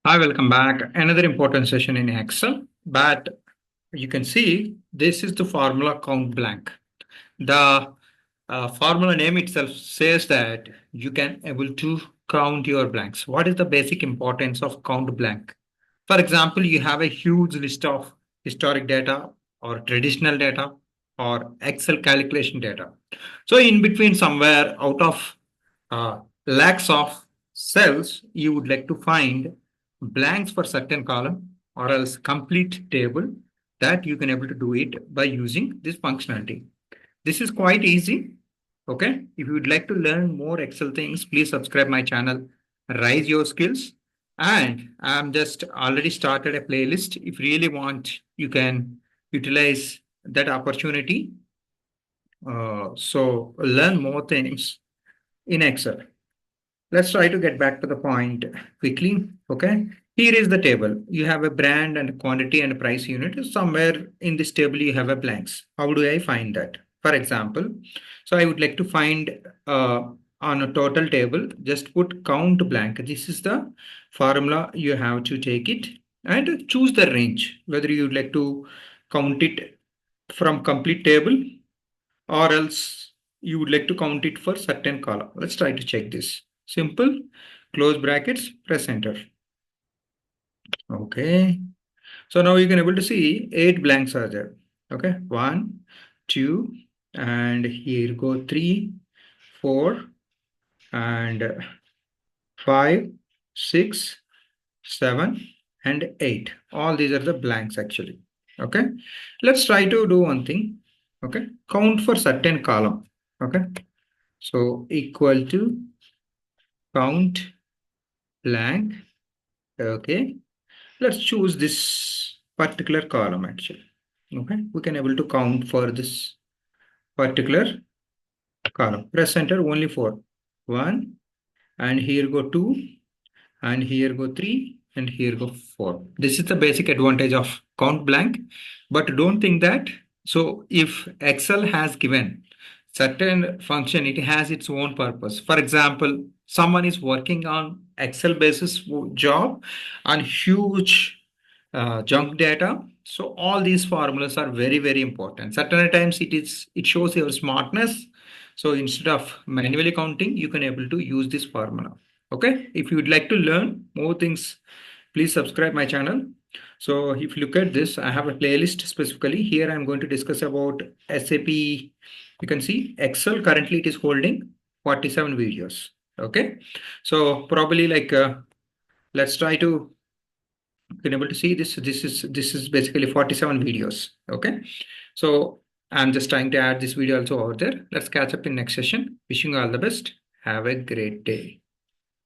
Hi, welcome back. Another important session in Excel, but you can see this is the formula count blank. The formula name itself says that you can able to count your blanks. What is the basic importance of count blank? For example, you have a huge list of historic data or traditional data or Excel calculation data. So in between somewhere out of lakhs of cells, you would like to find blanks for certain column or else complete table that you can able to do it by using this functionality. This is quite easy. Okay. If you would like to learn more Excel things, please subscribe my channel, Rise Your Skills. And I'm just already started a playlist. If you really want, you can utilize that opportunity. So learn more things in Excel. Let's try to get back to the point quickly. Okay. Here is the table. You have a brand and quantity and price unit. Somewhere in this table, you have a blanks. How do I find that? For example, so I would like to find on a total table, just put count blank. This is the formula. You have to take it and choose the range, whether you would like to count it from complete table or else you would like to count it for certain column. Let's try to check this. Simple, close brackets, press enter. Okay. So now you can able to see 8 blanks are there. Okay. 1, 2, and here go 3, 4, and 5, 6, 7, and 8. All these are the blanks actually. Okay. Let's try to do one thing. Okay. Count for certain column. Okay. So equal to count blank. Okay. Let's choose this particular column actually. Okay. We can able to count for this particular column. Press enter only for 1, and here go 2, and here go 3, and here go 4. This is the basic advantage of count blank, but don't think that. So if Excel has given certain function, it has its own purpose. For example, someone is working on Excel basis job on huge junk data. So all these formulas are very, very important. Certain times it shows your smartness. So instead of manually counting, you can able to use this formula. Okay. If you would like to learn more things, please subscribe my channel. So if you look at this, I have a playlist specifically. Here I'm going to discuss about SAP. You can see Excel currently it is holding 47 videos. Okay. So probably like let's try to you can able to see this is basically 47 videos. Okay. So I'm just trying to add this video also over there. Let's catch up in next session. Wishing you all the best. Have a great day.